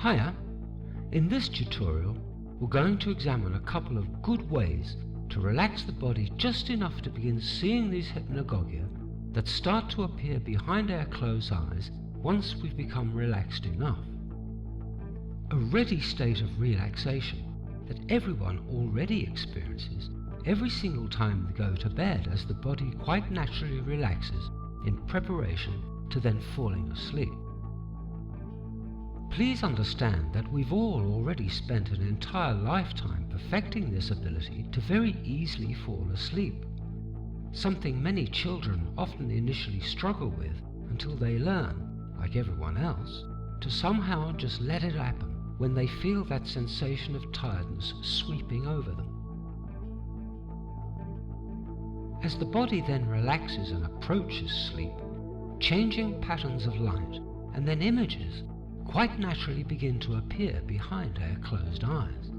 Hiya! In this tutorial, we're going to examine a couple of good ways to relax the body just enough to begin seeing these hypnagogia that start to appear behind our closed eyes once we've become relaxed enough. A ready state of relaxation that everyone already experiences every single time they go to bed, as the body quite naturally relaxes in preparation to then falling asleep. Please understand that we've all already spent an entire lifetime perfecting this ability to very easily fall asleep, something many children often initially struggle with until they learn, like everyone else, to somehow just let it happen when they feel that sensation of tiredness sweeping over them. As the body then relaxes and approaches sleep, changing patterns of light and then images quite naturally begin to appear behind our closed eyes.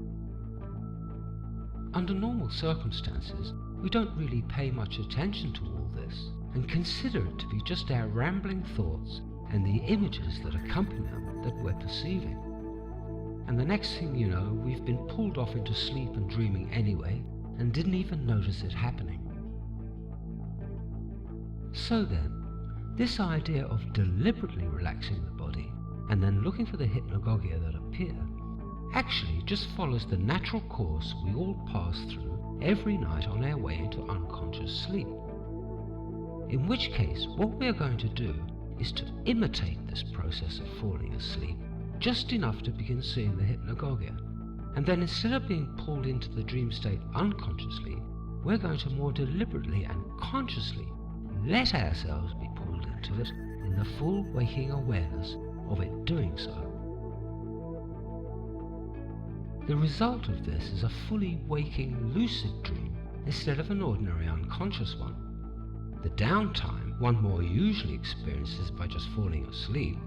Under normal circumstances, we don't really pay much attention to all this and consider it to be just our rambling thoughts and the images that accompany them that we're perceiving. And the next thing you know, we've been pulled off into sleep and dreaming anyway and didn't even notice it happening. So then, this idea of deliberately relaxing the body and then looking for the hypnagogia that appear actually just follows the natural course we all pass through every night on our way into unconscious sleep. In which case, what we are going to do is to imitate this process of falling asleep just enough to begin seeing the hypnagogia, and then instead of being pulled into the dream state unconsciously, we're going to more deliberately and consciously let ourselves be pulled into it in the full waking awareness of it doing so. The result of this is a fully waking lucid dream instead of an ordinary unconscious one. The downtime one more usually experiences by just falling asleep,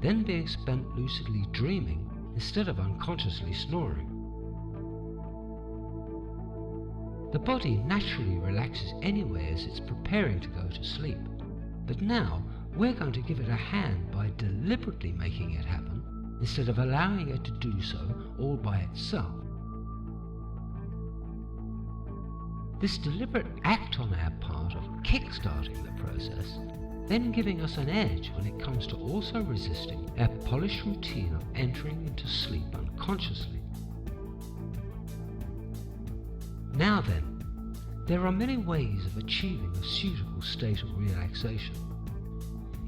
then being spent lucidly dreaming instead of unconsciously snoring. The body naturally relaxes anyway as it's preparing to go to sleep, but now we're going to give it a hand by deliberately making it happen instead of allowing it to do so all by itself. This deliberate act on our part of kick-starting the process, then giving us an edge when it comes to also resisting our polished routine of entering into sleep unconsciously. Now then, there are many ways of achieving a suitable state of relaxation.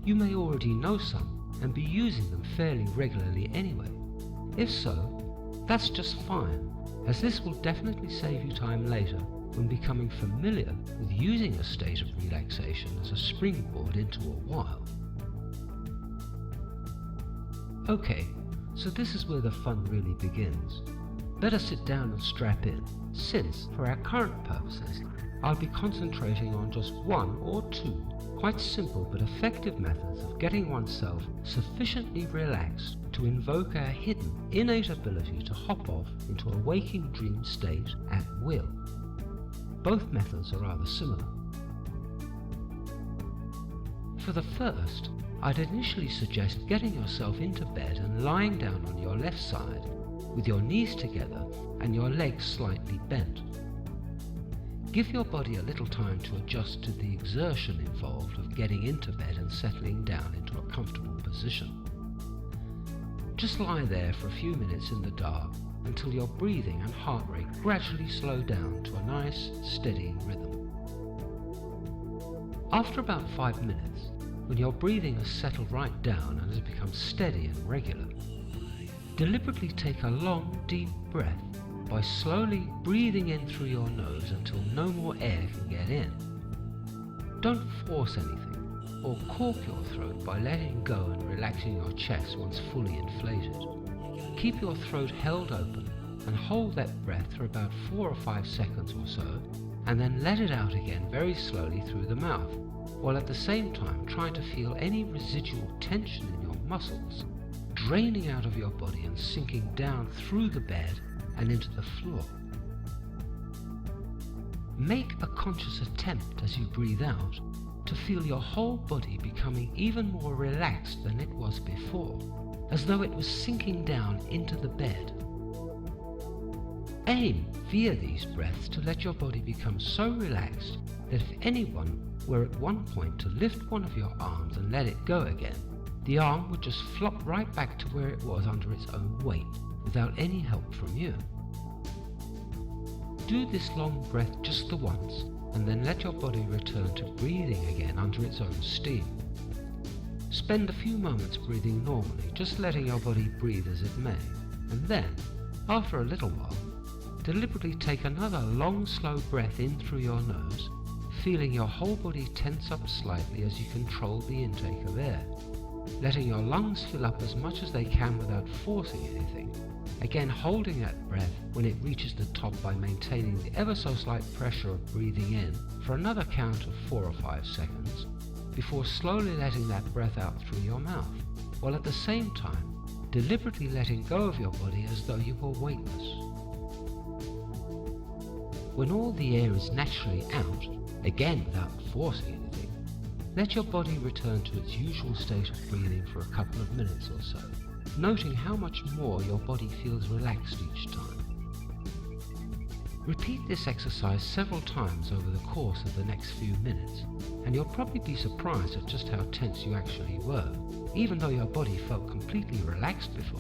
You may already know some and be using them fairly regularly anyway. If so, that's just fine, as this will definitely save you time later when becoming familiar with using a state of relaxation as a springboard into a while. Okay, so this is where the fun really begins. Better sit down and strap in, since, for our current purposes, I'll be concentrating on just one or two quite simple but effective methods of getting oneself sufficiently relaxed to invoke our hidden, innate ability to hop off into a waking dream state at will. Both methods are rather similar. For the first, I'd initially suggest getting yourself into bed and lying down on your left side with your knees together and your legs slightly bent. Give your body a little time to adjust to the exertion involved of getting into bed and settling down into a comfortable position. Just lie there for a few minutes in the dark until your breathing and heart rate gradually slow down to a nice, steady rhythm. After about 5 minutes, when your breathing has settled right down and has become steady and regular, deliberately take a long, deep breath by slowly breathing in through your nose until no more air can get in. Don't force anything or cork your throat by letting go and relaxing your chest once fully inflated. Keep your throat held open and hold that breath for about 4 or 5 seconds or so, and then let it out again very slowly through the mouth, while at the same time trying to feel any residual tension in your muscles draining out of your body and sinking down through the bed and into the floor. Make a conscious attempt as you breathe out to feel your whole body becoming even more relaxed than it was before, as though it was sinking down into the bed. Aim via these breaths to let your body become so relaxed that if anyone were at one point to lift one of your arms and let it go again, the arm would just flop right back to where it was under its own weight, without any help from you. Do this long breath just the once, and then let your body return to breathing again under its own steam. Spend a few moments breathing normally, just letting your body breathe as it may, and then, after a little while, deliberately take another long, slow breath in through your nose, feeling your whole body tense up slightly as you control the intake of air, letting your lungs fill up as much as they can without forcing anything, again holding that breath when it reaches the top by maintaining the ever so slight pressure of breathing in for another count of 4 or 5 seconds, before slowly letting that breath out through your mouth, while at the same time deliberately letting go of your body as though you were weightless. When all the air is naturally out, again without forcing anything, let your body return to its usual state of breathing for a couple of minutes or so, noting how much more your body feels relaxed each time. Repeat this exercise several times over the course of the next few minutes, and you'll probably be surprised at just how tense you actually were, even though your body felt completely relaxed before.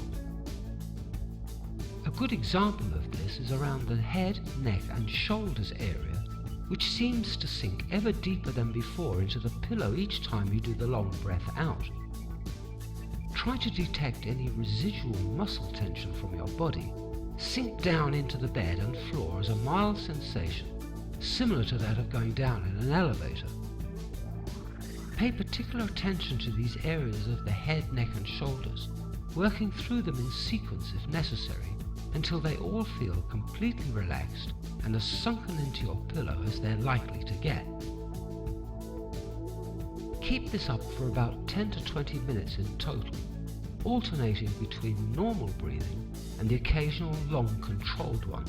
A good example of this is around the head, neck and shoulders area, which seems to sink ever deeper than before into the pillow each time you do the long breath out. Try to detect any residual muscle tension from your body sink down into the bed and floor as a mild sensation, similar to that of going down in an elevator. Pay particular attention to these areas of the head, neck and shoulders, working through them in sequence if necessary, until they all feel completely relaxed and as sunken into your pillow as they're likely to get. Keep this up for about 10 to 20 minutes in total, alternating between normal breathing and the occasional long controlled one,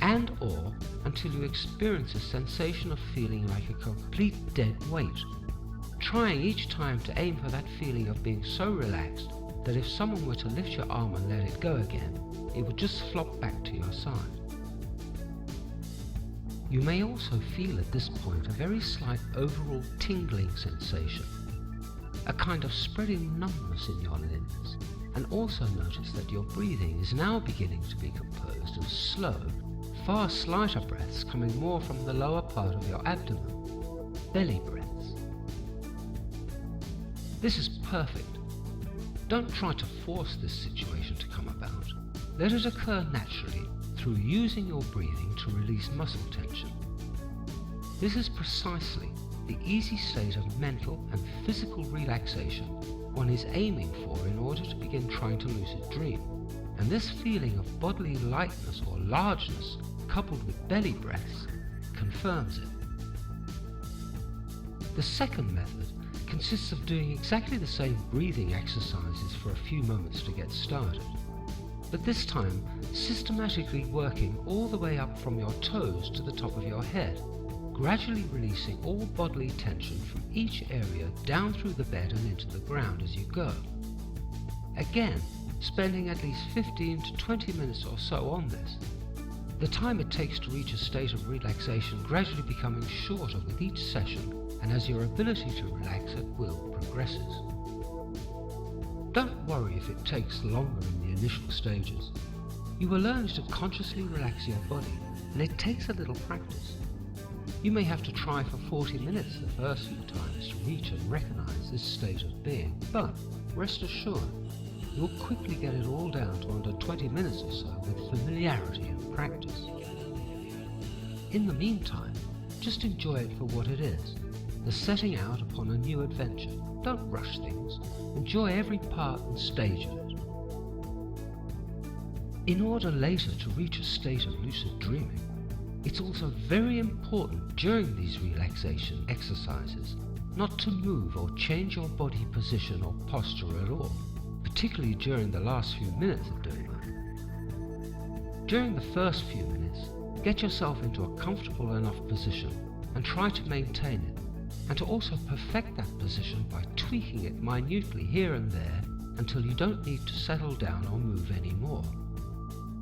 and or until you experience a sensation of feeling like a complete dead weight, trying each time to aim for that feeling of being so relaxed that if someone were to lift your arm and let it go again, it would just flop back to your side. You may also feel at this point a very slight overall tingling sensation, a kind of spreading numbness in your limbs, and also notice that your breathing is now beginning to be composed of slow, far slighter breaths coming more from the lower part of your abdomen, belly breaths. This is perfect. Don't try to force this situation to come about. Let it occur naturally through using your breathing to release muscle tension. This is precisely the easy state of mental and physical relaxation one is aiming for in order to begin trying to lucid dream, and this feeling of bodily lightness or largeness coupled with belly breaths confirms it. The second method consists of doing exactly the same breathing exercises for a few moments to get started, but this time systematically working all the way up from your toes to the top of your head, gradually releasing all bodily tension from each area down through the bed and into the ground as you go. Again, spending at least 15 to 20 minutes or so on this, the time it takes to reach a state of relaxation gradually becoming shorter with each session and as your ability to relax at will progresses. Don't worry if it takes longer in the initial stages. You will learn to consciously relax your body, and it takes a little practice. You may have to try for 40 minutes the first few times to reach and recognize this state of being, but rest assured, you'll quickly get it all down to under 20 minutes or so with familiarity and practice. In the meantime, just enjoy it for what it is, the setting out upon a new adventure. Don't rush things. Enjoy every part and stage of it. In order later to reach a state of lucid dreaming, it's also very important during these relaxation exercises not to move or change your body position or posture at all, particularly during the last few minutes of doing that. During the first few minutes, get yourself into a comfortable enough position and try to maintain it, and to also perfect that position by tweaking it minutely here and there until you don't need to settle down or move anymore.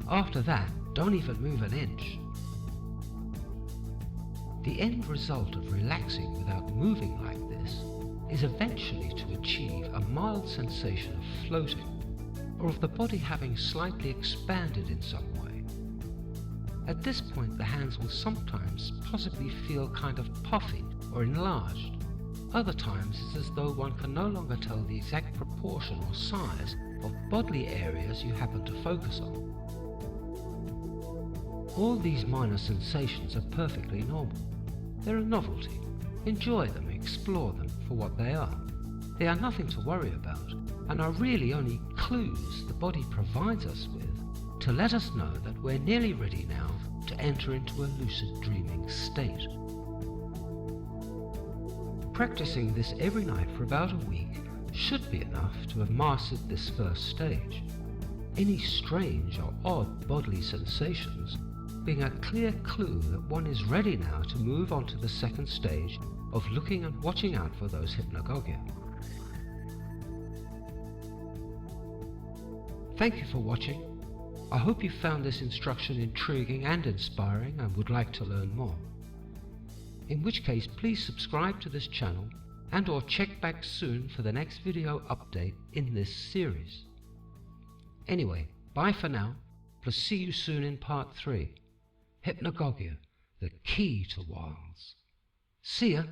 After that, don't even move an inch. The end result of relaxing without moving like this is eventually to achieve a mild sensation of floating, or of the body having slightly expanded in some way. At this point, the hands will sometimes possibly feel kind of puffy or enlarged. Other times it's as though one can no longer tell the exact proportion or size of bodily areas you happen to focus on. All these minor sensations are perfectly normal. They're a novelty. Enjoy them, explore them for what they are. They are nothing to worry about, and are really only clues the body provides us with to let us know that we're nearly ready now to enter into a lucid dreaming state. Practicing this every night for about a week should be enough to have mastered this first stage. Any strange or odd bodily sensations being a clear clue that one is ready now to move on to the second stage of looking and watching out for those hypnagogia. Thank you for watching. I hope you found this instruction intriguing and inspiring and would like to learn more. In which case, please subscribe to this channel and or check back soon for the next video update in this series. Anyway, bye for now, plus see you soon in part 3. Hypnagogia, the key to wilds. See ya!